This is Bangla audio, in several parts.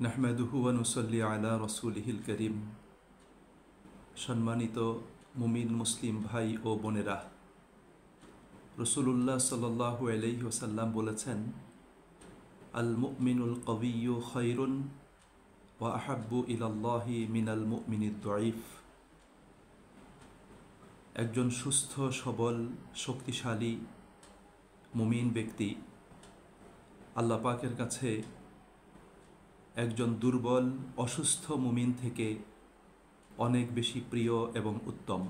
নাহমাদুহু ওয়া নুসাল্লি আলা রাসূলিহিল কারীম। সম্মানিত মুমিন মুসলিম ভাই ও বোনেরা, রাসূলুল্লাহ সাল্লাল্লাহু আলাইহি ওয়াসাল্লাম বলেছেন, আল মুমিনুল কবিয়্যু খায়রুন ওয়া আহাব্বু ইলাল্লাহি মিনাল মুমিনিদ দাঈফ। একজন সুস্থ সবল শক্তিশালী মুমিন ব্যক্তি আল্লাহ পাকের কাছে একজন দুর্বল অসুস্থ মুমিন থেকে অনেক বেশি প্রিয় এবং উত্তম।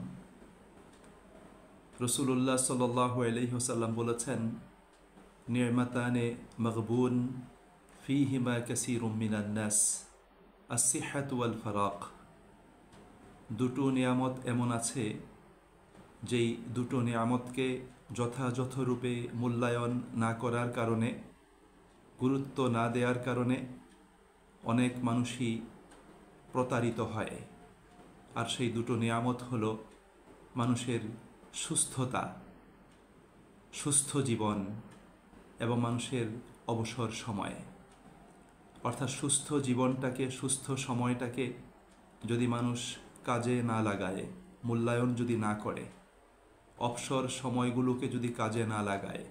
রাসূলুল্লাহ সাল্লাল্লাহু আলাইহি ওয়াসাল্লাম বলেছেন, নি'মাতানে মাগবুন ফীহিমা কাসীরুম মিনান নাস, আস-সিহহাতু ওয়াল ফারাক। দুটো নিয়ামত এমন আছে যেই দুটো নিয়ামতকে যথাযথ রূপে মূল্যায়ন না করার কারণে, গুরুত্ব না দেওয়ার কারণে অনেক মানুষই প্রতারিত হয়। আর সেই দুটো নিয়ামত হলো মানুষের সুস্থতা, সুস্থ জীবন এবং মানুষের অবসর সময়। অর্থাৎ সুস্থ জীবনটাকে, সুস্থ সময়টাকে যদি মানুষ কাজে না লাগায়, মূল্যায়ন যদি না করে, অবসর সময়গুলোকে যদি কাজে না লাগায়,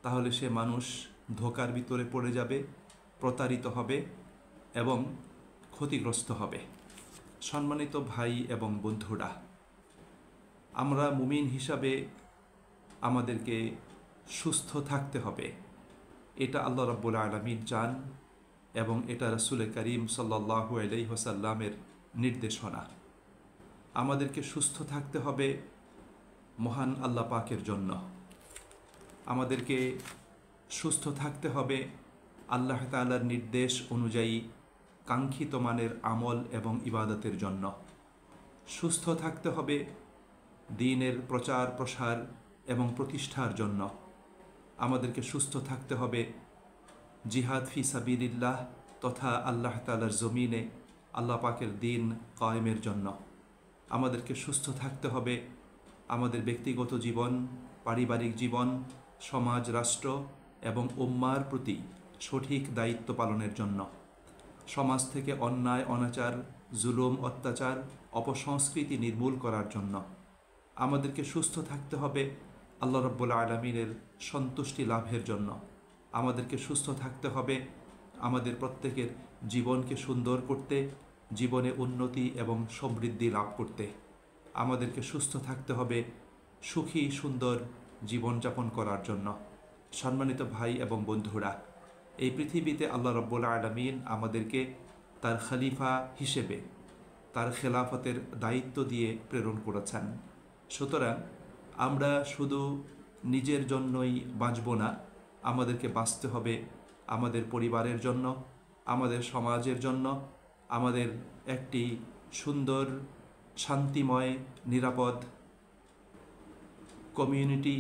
তাহলে সে মানুষ ধোঁকার ভিতরে পড়ে যাবে, প্রতারিত হবে এবং ক্ষতিগ্রস্ত হবে। সম্মানিত ভাই এবং বন্ধুরা, আমরা মুমিন হিসাবে আমাদেরকে সুস্থ থাকতে হবে, এটা আল্লাহ রাব্বুল আলামিন চান এবং এটা রাসূল করিম সাল্লাল্লাহু আলাইহি ওয়াসাল্লামের নির্দেশনা। আমাদেরকে সুস্থ থাকতে হবে মহান আল্লাহ পাকের জন্য। আমাদেরকে সুস্থ থাকতে হবে আল্লাহ তাআলার নির্দেশ অনুযায়ী কাঙ্ক্ষিত মানের আমল এবং ইবাদতের জন্য। সুস্থ থাকতে হবে দ্বীনের প্রচার প্রসার এবং প্রতিষ্ঠার জন্য। আমাদেরকে সুস্থ থাকতে হবে জিহাদ ফি সাবিলিল্লাহ তথা আল্লাহ তাআলার জমিনে আল্লাহ পাকের দ্বীন কায়েমের জন্য। আমাদেরকে সুস্থ থাকতে হবে আমাদের ব্যক্তিগত জীবন, পারিবারিক জীবন, সমাজ, রাষ্ট্র এবং উম্মার প্রতি সঠিক দায়িত্ব পালনের জন্য। সমাজ থেকে অন্যায়, অনাচার, জুলুম, অত্যাচার, অপসংস্কৃতি নির্মূল করার জন্য। আমাদেরকে সুস্থ থাকতে হবে আল্লাহ রাব্বুল আলামিনের সন্তুষ্টি লাভের জন্য। আমাদেরকে সুস্থ থাকতে হবে আমাদের প্রত্যেকের জীবনকে সুন্দর করতে, জীবনে উন্নতি এবং সমৃদ্ধি লাভ করতে। আমাদেরকে সুস্থ থাকতে হবে সুখী সুন্দর জীবনযাপন করার জন্য। সম্মানিত ভাই এবং বন্ধুরা, এই পৃথিবীতে আল্লাহ রাব্বুল আলামিন আমাদেরকে তার খলিফা হিসেবে তার খেলাফতের দায়িত্ব দিয়ে প্রেরণ করেছেন। সুতরাং আমরা শুধু নিজের জন্যই বাঁচব না, আমাদেরকে বাঁচতে হবে আমাদের পরিবারের জন্য, আমাদের সমাজের জন্য, আমাদের একটি সুন্দর, শান্তিময়, নিরাপদ কমিউনিটি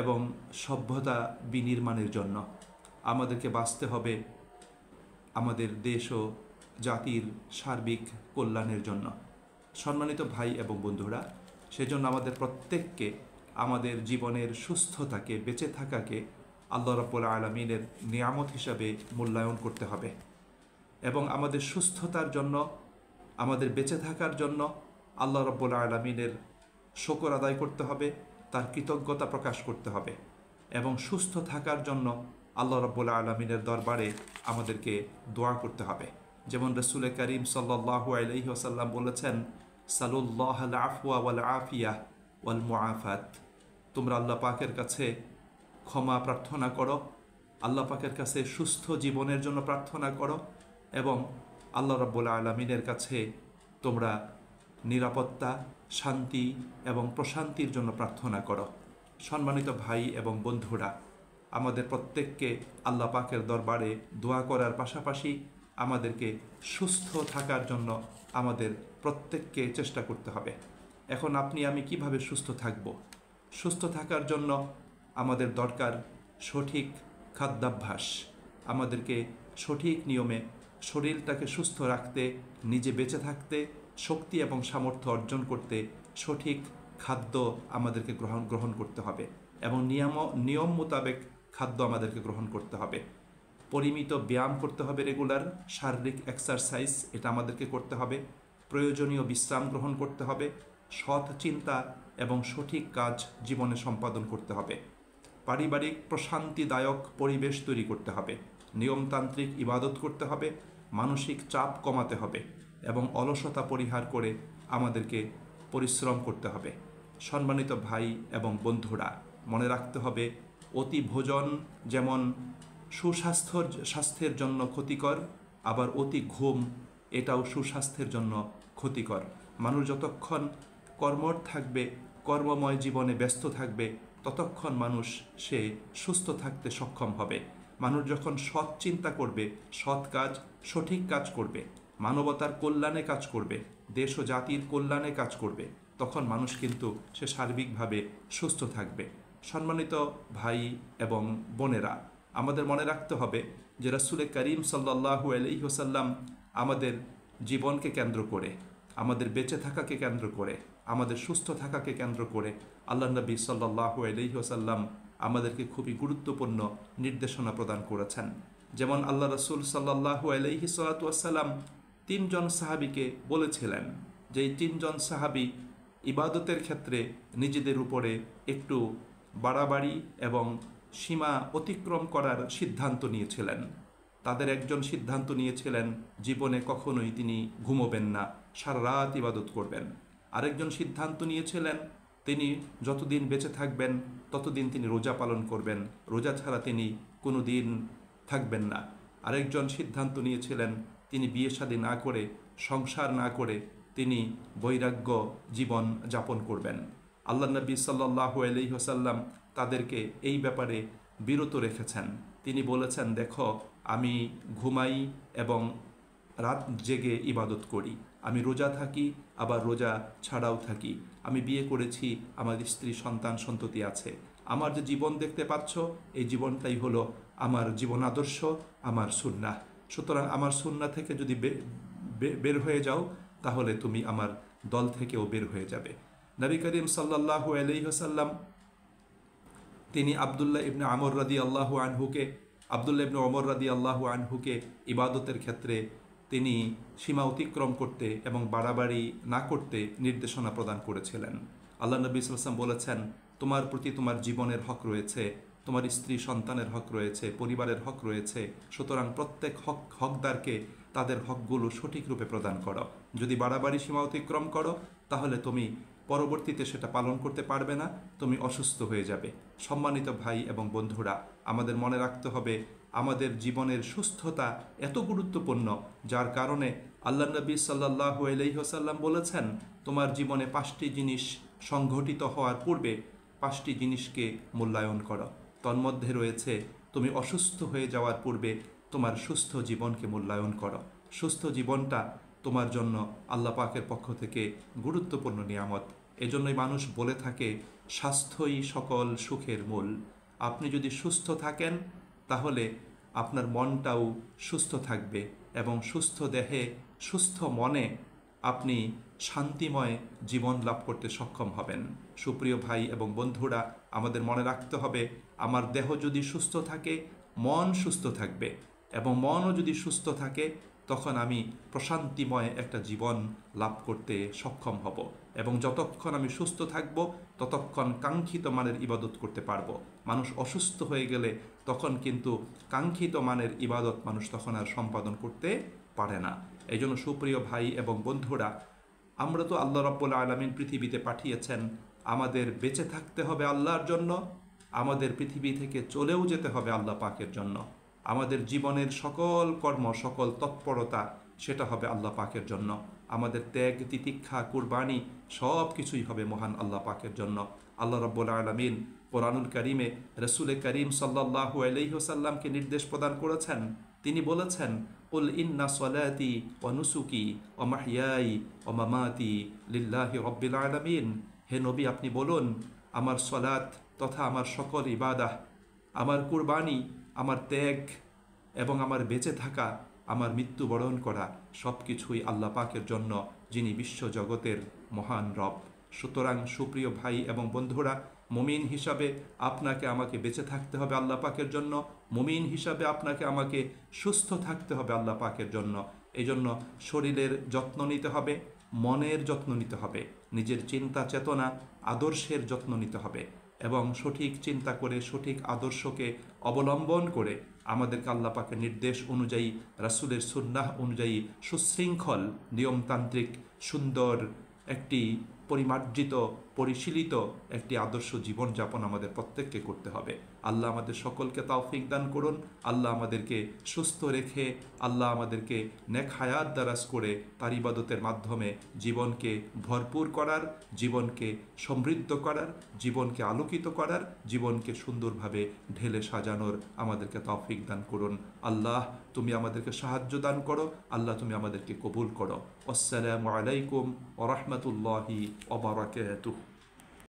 এবং সভ্যতা বিনির্মাণের জন্য। আমাদেরকে বাঁচতে হবে আমাদের দেশ ও জাতির সার্বিক কল্যাণের জন্য। সম্মানিত ভাই এবং বন্ধুরা, সেজন্য আমাদের প্রত্যেককে আমাদের জীবনের সুস্থতাকে, বেঁচে থাকাকে আল্লাহ রাব্বুল আলামিনের নিয়ামত হিসাবে মূল্যায়ন করতে হবে এবং আমাদের সুস্থতার জন্য, আমাদের বেঁচে থাকার জন্য আল্লাহ রাব্বুল আলামিনের শুকর আদায় করতে হবে, তার কৃতজ্ঞতা প্রকাশ করতে হবে এবং সুস্থ থাকার জন্য আল্লাহ রাব্বুল আলামিনের দরবারে আমাদেরকে দোয়া করতে হবে। যেমন রাসূল করিম সাল্লাল্লাহু আলাইহি ওয়াসাল্লাম বলেছেন, সালুল্লাহাল আফওয়া ওয়াল আফিয়া ওয়াল মুআফাত। তোমরা আল্লাহ পাকের কাছে ক্ষমা প্রার্থনা করো, আল্লাহ পাকের কাছে সুস্থ জীবনের জন্য প্রার্থনা করো এবং আল্লাহ রাব্বুল আলামিনের কাছে তোমরা নিরাপত্তা, শান্তি এবং প্রশান্তির জন্য প্রার্থনা করো। সম্মানিত ভাই এবং বন্ধুরা, আমাদের প্রত্যেককে আল্লাহ পাকের দরবারে দোয়া করার পাশাপাশি আমাদেরকে সুস্থ থাকার জন্য আমাদের প্রত্যেককে চেষ্টা করতে হবে। এখন আপনি আমি কিভাবে সুস্থ থাকব? সুস্থ থাকার জন্য আমাদের দরকার সঠিক খাদ্যাভ্যাস। আমাদেরকে সঠিক নিয়মে শরীরটাকে সুস্থ রাখতে, নিজে বেঁচে থাকতে, শক্তি এবং সামর্থ্য অর্জন করতে সঠিক খাদ্য আমাদেরকে গ্রহণ করতে হবে এবং নিয়ম মোতাবেক খাদ্য আমাদেরকে গ্রহণ করতে হবে। পরিমিত ব্যায়াম করতে হবে, রেগুলার শারীরিক এক্সারসাইজ এটা আমাদেরকে করতে হবে, প্রয়োজনীয় বিশ্রাম গ্রহণ করতে হবে, সৎ চিন্তা এবং সঠিক কাজ জীবনে সম্পাদন করতে হবে, পারিবারিক প্রশান্তিদায়ক পরিবেশ তৈরি করতে হবে, নিয়মতান্ত্রিক ইবাদত করতে হবে, মানসিক চাপ কমাতে হবে এবং অলসতা পরিহার করে আমাদেরকে পরিশ্রম করতে হবে। সম্মানিত ভাই এবং বন্ধুরা, মনে রাখতে হবে অতি ভোজন যেমন স্বাস্থ্যের জন্য ক্ষতিকর, আবার অতি ঘুম এটাও সুস্বাস্থ্যের জন্য ক্ষতিকর। মানুষ যতক্ষণ কর্মঠ থাকবে, কর্মময় জীবনে ব্যস্ত থাকবে, ততক্ষণ মানুষ সে সুস্থ থাকতে সক্ষম হবে। মানুষ যখন সৎ চিন্তা করবে, সৎ কাজ, সঠিক কাজ করবে, মানবতার কল্যাণে কাজ করবে, দেশ ও জাতির কল্যাণে কাজ করবে, তখন মানুষ কিন্তু সে সার্বিকভাবে সুস্থ থাকবে। সম্মানিত ভাই এবং বোনেরা, আমাদের মনে রাখতে হবে যে রাসূল করিম সাল্লাল্লাহু আলাইহি ওয়াসাল্লাম আমাদের জীবনকে কেন্দ্র করে, আমাদের বেঁচে থাকাকে কেন্দ্র করে, আমাদের সুস্থ থাকাকে কেন্দ্র করে আল্লাহ নবী সাল্লাল্লাহু আলাইহি ওয়াসাল্লাম আমাদেরকে খুবই গুরুত্বপূর্ণ নির্দেশনা প্রদান করেছেন। যেমন আল্লাহ রাসূল সাল্লাল্লাহু আলাইহি ওয়াসাল্লাম 3 জন সাহাবীকে বলেছিলেন যে এই 3 জন সাহাবী ইবাদতের ক্ষেত্রে নিজেদের উপরে একটু বাড়াবাড়ি এবং সীমা অতিক্রম করার সিদ্ধান্ত নিয়েছিলেন। তাদের একজন সিদ্ধান্ত নিয়েছিলেন জীবনে কখনোই তিনি ঘুমোবেন না, সারা রাত ইবাদত করবেন। আরেকজন সিদ্ধান্ত নিয়েছিলেন তিনি যতদিন বেঁচে থাকবেন ততদিন তিনি রোজা পালন করবেন, রোজা ছাড়া তিনি কোনো দিন থাকবেন না। আরেকজন সিদ্ধান্ত নিয়েছিলেন তিনি বিয়ে শাদী না করে, সংসার না করে তিনি বৈরাগ্য জীবন যাপন করবেন। আল্লাহ নবী সাল্লাল্লাহু আলাইহি ওয়াসাল্লাম তাদেরকে এই ব্যাপারে বিরত রেখেছেন। তিনি বলেছেন, দেখো আমি ঘুমাই এবং রাত জেগে ইবাদত করি, আমি রোজা থাকি আবার রোজা ছাড়াও থাকি, আমি বিয়ে করেছি, আমার স্ত্রী সন্তান সন্ততি আছে, আমার যে জীবন দেখতে পাচ্ছ এই জীবনটাই হলো আমার জীবন আদর্শ, আমার সুন্নাহ। সুতরাং আমার সুন্নাহ থেকে যদি বের হয়ে যাও তাহলে তুমি আমার দল থেকেও বের হয়ে যাবে। নবী করিম সাল্লাল্লাহু আলাইহি ওয়াসাল্লাম তিনি আব্দুল্লাহ ইবনে আমর রাদিয়াল্লাহু আনহুকে ইবাদতের ক্ষেত্রে তিনি সীমা অতিক্রম করতে এবং বাড়াবাড়ি না করতে নির্দেশনা প্রদান করেছিলেন। আল্লাহ নবী সাল্লাল্লাহু আলাইহি ওয়াসাল্লাম বলেছেন, তোমার প্রতি তোমার জীবনের হক রয়েছে, তোমার স্ত্রী সন্তানের হক রয়েছে, পরিবারের হক রয়েছে, সুতরাং প্রত্যেক হকদারকে তাদের হকগুলো সঠিক রূপে প্রদান করো। যদি বাড়াবাড়ি সীমা অতিক্রম করো তাহলে তুমি পরবর্তীতে সেটা পালন করতে পারবে না, তুমি অসুস্থ হয়ে যাবে। সম্মানিত ভাই এবং বন্ধুরা, আমাদের মনে রাখতে হবে আমাদের জীবনের সুস্থতা এত গুরুত্বপূর্ণ, যার কারণে আল্লাহ নবী সাল্লাল্লাহু আলাইহি ওয়াসাল্লাম বলেছেন, তোমার জীবনে 5টি জিনিস সংঘটিত হওয়ার পূর্বে 5টি জিনিসকে মূল্যায়ন করো। তন্মধ্যে রয়েছে তুমি অসুস্থ হয়ে যাওয়ার পূর্বে তোমার সুস্থ জীবনকে মূল্যায়ন করো। সুস্থ জীবনটা তোমার জন্য আল্লাহ পাকের পক্ষ থেকে গুরুত্বপূর্ণ নিয়ামত। এজন্যই মানুষ বলে থাকে স্বাস্থ্যই সকল সুখের মূল। আপনি যদি সুস্থ থাকেন তাহলে আপনার মনটাও সুস্থ থাকবে এবং সুস্থ দেহে সুস্থ মনে আপনি শান্তিময় জীবন লাভ করতে সক্ষম হবেন। সুপ্রিয় ভাই এবং বন্ধুরা, আমাদের মনে রাখতে হবে আমার দেহ যদি সুস্থ থাকে মন সুস্থ থাকবে, এবং মনও যদি সুস্থ থাকে তখন আমি প্রশান্তিময় একটা জীবন লাভ করতে সক্ষম হব, এবং যতক্ষণ আমি সুস্থ থাকব ততক্ষণ কাঙ্ক্ষিত মানের ইবাদত করতে পারবো। মানুষ অসুস্থ হয়ে গেলে তখন কিন্তু কাঙ্ক্ষিত মানের ইবাদত মানুষ তখন আর সম্পাদন করতে পারে না। এই জন্য সুপ্রিয় ভাই এবং বন্ধুরা, আমরা তো আল্লাহ রাব্বুল আলামিন পৃথিবীতে পাঠিয়েছেন, আমাদের বেঁচে থাকতে হবে আল্লাহর জন্য, আমাদের পৃথিবী থেকে চলেও যেতে হবে আল্লাহ পাকের জন্য। আমাদের জীবনের সকল কর্ম, সকল তৎপরতা সেটা হবে আল্লাহ পাকের জন্য। আমাদের ত্যাগ, তিতিক্ষা, কুরবানি সব কিছুই হবে মহান আল্লাহ পাকের জন্য। আল্লাহ রাব্বুল আলামিন কোরআনুল কারীমে রাসূল করিম সাল্লাল্লাহু আলাইহি ওয়াসাল্লামকে নির্দেশ প্রদান করেছেন। তিনি বলেছেন, কুল ইন্না সলাতি ওয়া নুসুকি ওয়া মাহইয়াই ওয়া মামাতি লিল্লাহি রাব্বিল আলামিন। হে নবী, আপনি বলুন, আমার সলাত তথা আমার সকল ইবাদাহ, আমার কুরবানি, আমার ত্যাগ এবং আমার বেঁচে থাকা, আমার মৃত্যুবরণ করা সব কিছুই আল্লাহ পাকের জন্য, যিনি বিশ্বজগতের মহান রব। সুতরাং সুপ্রিয় ভাই এবং বন্ধুরা, মুমিন হিসাবে আপনাকে আমাকে বেঁচে থাকতে হবে আল্লাহ পাকের জন্য, মুমিন হিসাবে আপনাকে আমাকে সুস্থ থাকতে হবে আল্লাহ পাকের জন্য। এই জন্য শরীরের যত্ন নিতে হবে, মনের যত্ন নিতে হবে, নিজের চিন্তা চেতনা আদর্শের যত্ন নিতে হবে এবং সঠিক চিন্তা করে সঠিক আদর্শকে অবলম্বন করে আমাদেরকে আল্লাহ পাকের নির্দেশ অনুযায়ী, রাসূলের সুন্নাহ অনুযায়ী সুশৃঙ্খল নিয়মতান্ত্রিক সুন্দর একটি পরিমার্জিত পরিশীলিত একটি আদর্শ জীবনযাপন আমাদের প্রত্যেককে করতে হবে। আল্লাহ আমাদের সকলকে তৌফিক দান করুন। আল্লাহ আমাদেরকে সুস্থ রেখে, আল্লাহ আমাদেরকে নেক হায়াত দারাজ করে তার ইবাদতের মাধ্যমে জীবনকে ভরপুর করার, জীবনকে সমৃদ্ধ করার, জীবনকে আলোকিত করার, জীবনকে সুন্দরভাবে ঢেলে সাজানোর আমাদেরকে তৌফিক দান করুন। আল্লাহ তুমি আমাদেরকে সাহায্য দান করো, আল্লাহ তুমি আমাদেরকে কবুল করো। আসসালামু আলাইকুম ওয়া রাহমাতুল্লাহি ওয়া বারাকাতুহু।